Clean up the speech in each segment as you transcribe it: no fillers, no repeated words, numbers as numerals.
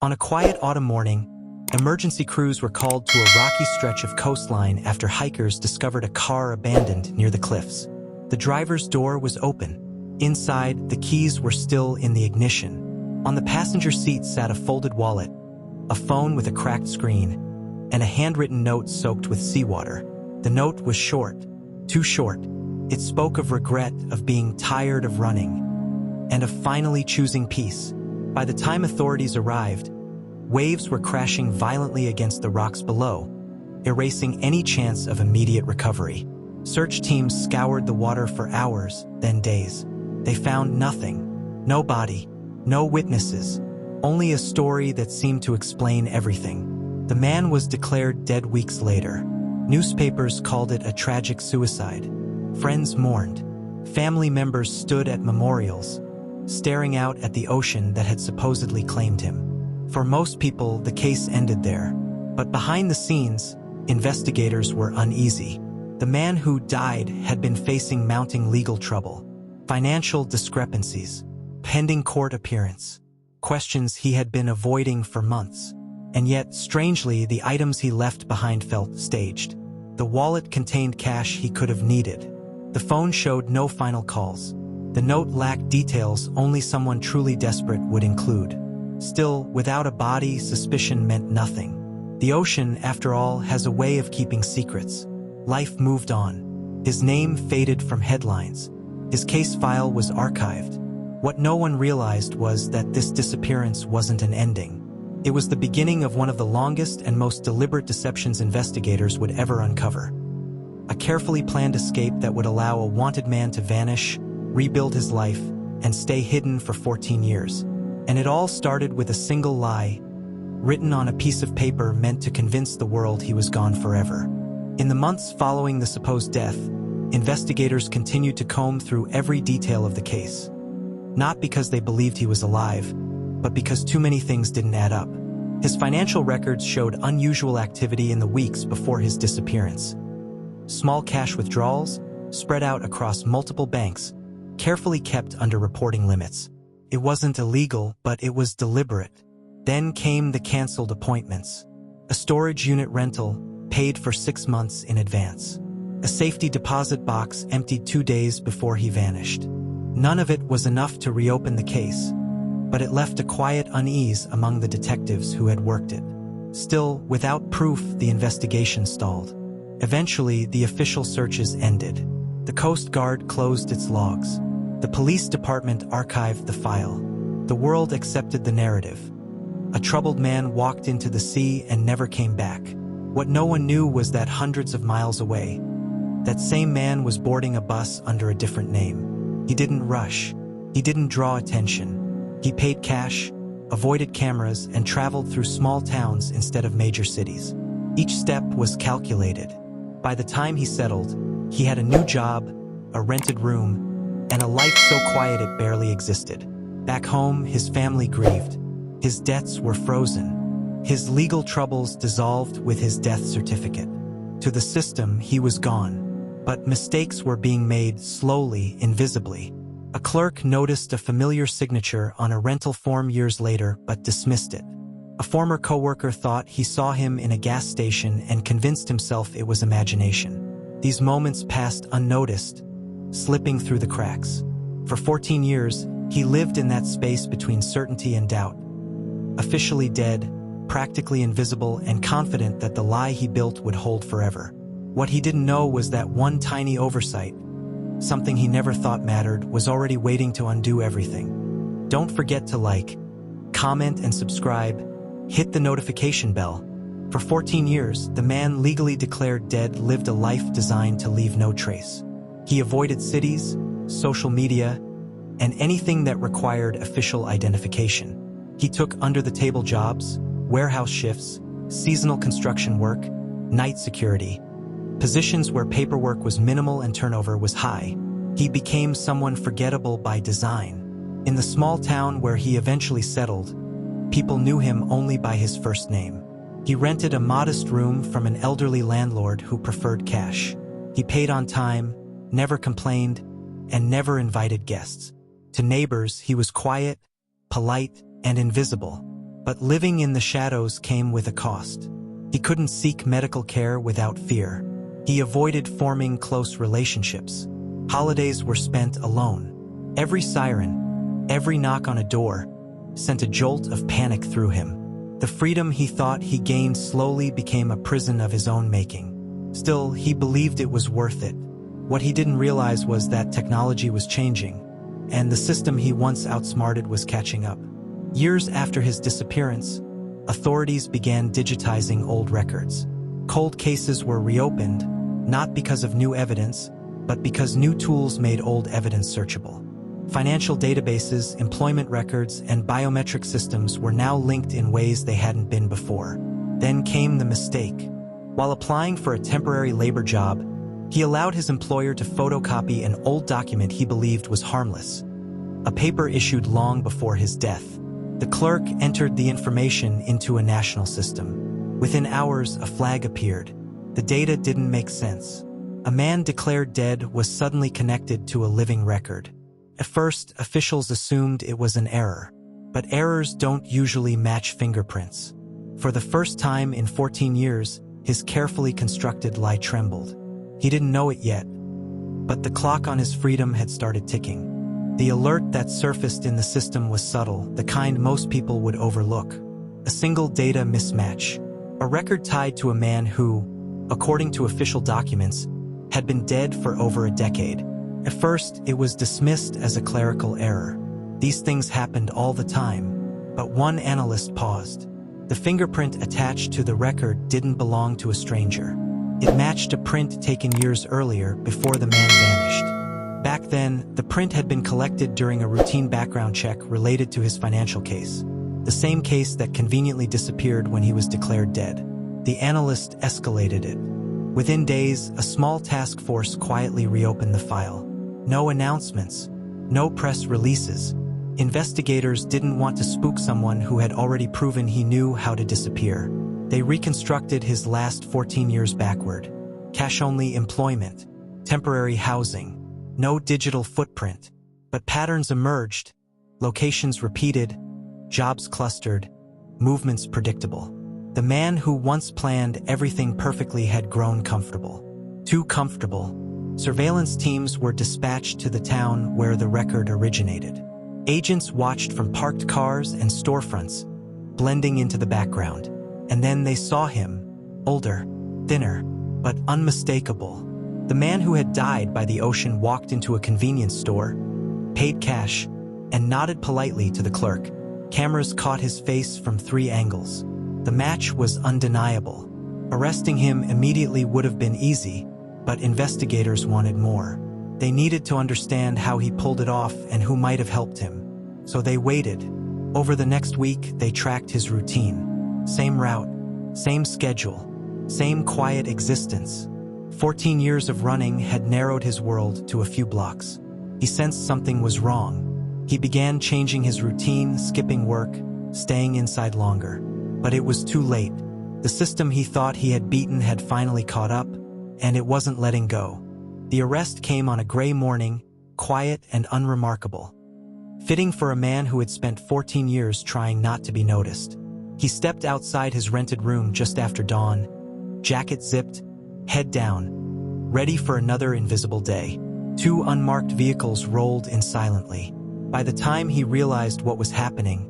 On a quiet autumn morning, emergency crews were called to a rocky stretch of coastline after hikers discovered a car abandoned near the cliffs. The driver's door was open. Inside, the keys were still in the ignition. On the passenger seat sat a folded wallet, a phone with a cracked screen, and a handwritten note soaked with seawater. The note was short, too short. It spoke of regret, of being tired of running, and of finally choosing peace. By the time authorities arrived, waves were crashing violently against the rocks below, erasing any chance of immediate recovery. Search teams scoured the water for hours, then days. They found nothing. No body, no witnesses, only a story that seemed to explain everything. The man was declared dead weeks later. Newspapers called it a tragic suicide. Friends mourned. Family members stood at memorials, staring out at the ocean that had supposedly claimed him. For most people, the case ended there. But behind the scenes, investigators were uneasy. The man who died had been facing mounting legal trouble, financial discrepancies, pending court appearance, questions he had been avoiding for months. And yet, strangely, the items he left behind felt staged. The wallet contained cash he could have needed. The phone showed no final calls. The note lacked details only someone truly desperate would include. Still, without a body, suspicion meant nothing. The ocean, after all, has a way of keeping secrets. Life moved on. His name faded from headlines. His case file was archived. What no one realized was that this disappearance wasn't an ending. It was the beginning of one of the longest and most deliberate deceptions investigators would ever uncover. A carefully planned escape that would allow a wanted man to vanish, rebuild his life, and stay hidden for 14 years. And it all started with a single lie, written on a piece of paper meant to convince the world he was gone forever. In the months following the supposed death, investigators continued to comb through every detail of the case. Not because they believed he was alive, but because too many things didn't add up. His financial records showed unusual activity in the weeks before his disappearance. Small cash withdrawals, spread out across multiple banks, carefully kept under reporting limits. It wasn't illegal, but it was deliberate. Then came the canceled appointments. A storage unit rental, paid for 6 months in advance. A safety deposit box emptied 2 days before he vanished. None of it was enough to reopen the case, but it left a quiet unease among the detectives who had worked it. Still, without proof, the investigation stalled. Eventually, the official searches ended. The Coast Guard closed its logs. The police department archived the file. The world accepted the narrative. A troubled man walked into the sea and never came back. What no one knew was that hundreds of miles away, that same man was boarding a bus under a different name. He didn't rush. He didn't draw attention. He paid cash, avoided cameras, and traveled through small towns instead of major cities. Each step was calculated. By the time he settled, he had a new job, a rented room, and a life so quiet it barely existed. Back home, his family grieved. His debts were frozen. His legal troubles dissolved with his death certificate. To the system, he was gone. But mistakes were being made slowly, invisibly. A clerk noticed a familiar signature on a rental form years later, but dismissed it. A former coworker thought he saw him in a gas station and convinced himself it was imagination. These moments passed unnoticed, slipping through the cracks. For 14 years, he lived in that space between certainty and doubt. Officially dead, practically invisible, and confident that the lie he built would hold forever. What he didn't know was that one tiny oversight, something he never thought mattered, was already waiting to undo everything. Don't forget to like, comment, and subscribe. Hit the notification bell. For 14 years, the man legally declared dead lived a life designed to leave no trace. He avoided cities, social media, and anything that required official identification. He took under-the-table jobs, warehouse shifts, seasonal construction work, night security, positions where paperwork was minimal and turnover was high. He became someone forgettable by design. In the small town where he eventually settled, people knew him only by his first name. He rented a modest room from an elderly landlord who preferred cash. He paid on time, never complained, and never invited guests. To neighbors, he was quiet, polite, and invisible. But living in the shadows came with a cost. He couldn't seek medical care without fear. He avoided forming close relationships. Holidays were spent alone. Every siren, every knock on a door, sent a jolt of panic through him. The freedom he thought he gained slowly became a prison of his own making. Still, he believed it was worth it. What he didn't realize was that technology was changing, and the system he once outsmarted was catching up. Years after his disappearance, authorities began digitizing old records. Cold cases were reopened, not because of new evidence, but because new tools made old evidence searchable. Financial databases, employment records, and biometric systems were now linked in ways they hadn't been before. Then came the mistake. While applying for a temporary labor job, he allowed his employer to photocopy an old document he believed was harmless, a paper issued long before his death. The clerk entered the information into a national system. Within hours, a flag appeared. The data didn't make sense. A man declared dead was suddenly connected to a living record. At first, officials assumed it was an error, but errors don't usually match fingerprints. For the first time in 14 years, his carefully constructed lie trembled. He didn't know it yet, but the clock on his freedom had started ticking. The alert that surfaced in the system was subtle, the kind most people would overlook. A single data mismatch. A record tied to a man who, according to official documents, had been dead for over a decade. At first, it was dismissed as a clerical error. These things happened all the time, but one analyst paused. The fingerprint attached to the record didn't belong to a stranger. It matched a print taken years earlier before the man vanished. Back then, the print had been collected during a routine background check related to his financial case, the same case that conveniently disappeared when he was declared dead. The analyst escalated it. Within days, a small task force quietly reopened the file. No announcements, no press releases. Investigators didn't want to spook someone who had already proven he knew how to disappear. They reconstructed his last 14 years backward. Cash-only employment, temporary housing, no digital footprint. But patterns emerged, locations repeated, jobs clustered, movements predictable. The man who once planned everything perfectly had grown comfortable. Too comfortable. Surveillance teams were dispatched to the town where the record originated. Agents watched from parked cars and storefronts, blending into the background. And then they saw him, older, thinner, but unmistakable. The man who had died by the ocean walked into a convenience store, paid cash, and nodded politely to the clerk. Cameras caught his face from 3 angles. The match was undeniable. Arresting him immediately would have been easy, but investigators wanted more. They needed to understand how he pulled it off and who might have helped him. So they waited. Over the next week, they tracked his routine. Same route, same schedule, same quiet existence. 14 years of running had narrowed his world to a few blocks. He sensed something was wrong. He began changing his routine, skipping work, staying inside longer. But it was too late. The system he thought he had beaten had finally caught up, and it wasn't letting go. The arrest came on a gray morning, quiet and unremarkable. Fitting for a man who had spent 14 years trying not to be noticed. He stepped outside his rented room just after dawn, jacket zipped, head down, ready for another invisible day. 2 unmarked vehicles rolled in silently. By the time he realized what was happening,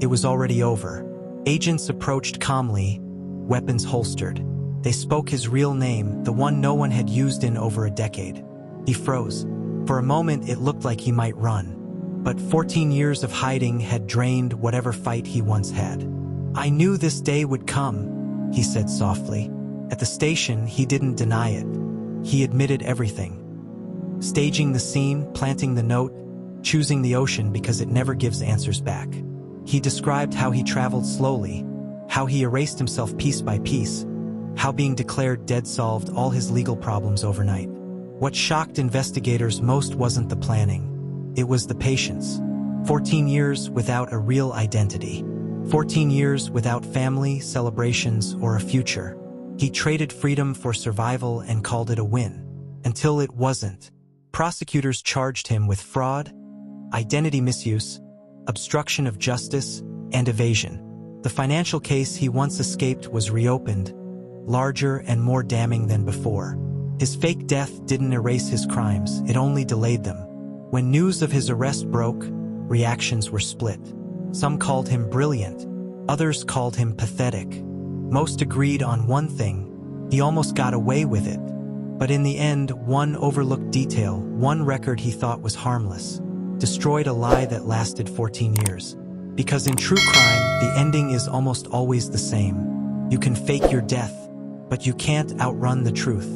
it was already over. Agents approached calmly, weapons holstered. They spoke his real name, the one no one had used in over a decade. He froze. For a moment, it looked like he might run. But 14 years of hiding had drained whatever fight he once had. "I knew this day would come," he said softly. At the station, he didn't deny it. He admitted everything. Staging the scene, planting the note, choosing the ocean because it never gives answers back. He described how he traveled slowly, how he erased himself piece by piece, how being declared dead solved all his legal problems overnight. What shocked investigators most wasn't the planning. It was the patience. 14 years without a real identity. 14 years without family, celebrations, or a future. He traded freedom for survival and called it a win. Until it wasn't. Prosecutors charged him with fraud, identity misuse, obstruction of justice, and evasion. The financial case he once escaped was reopened, larger and more damning than before. His fake death didn't erase his crimes, it only delayed them. When news of his arrest broke, reactions were split. Some called him brilliant, others called him pathetic. Most agreed on one thing: he almost got away with it. But in the end, one overlooked detail, one record he thought was harmless, destroyed a lie that lasted 14 years. Because in true crime, the ending is almost always the same. You can fake your death, but you can't outrun the truth.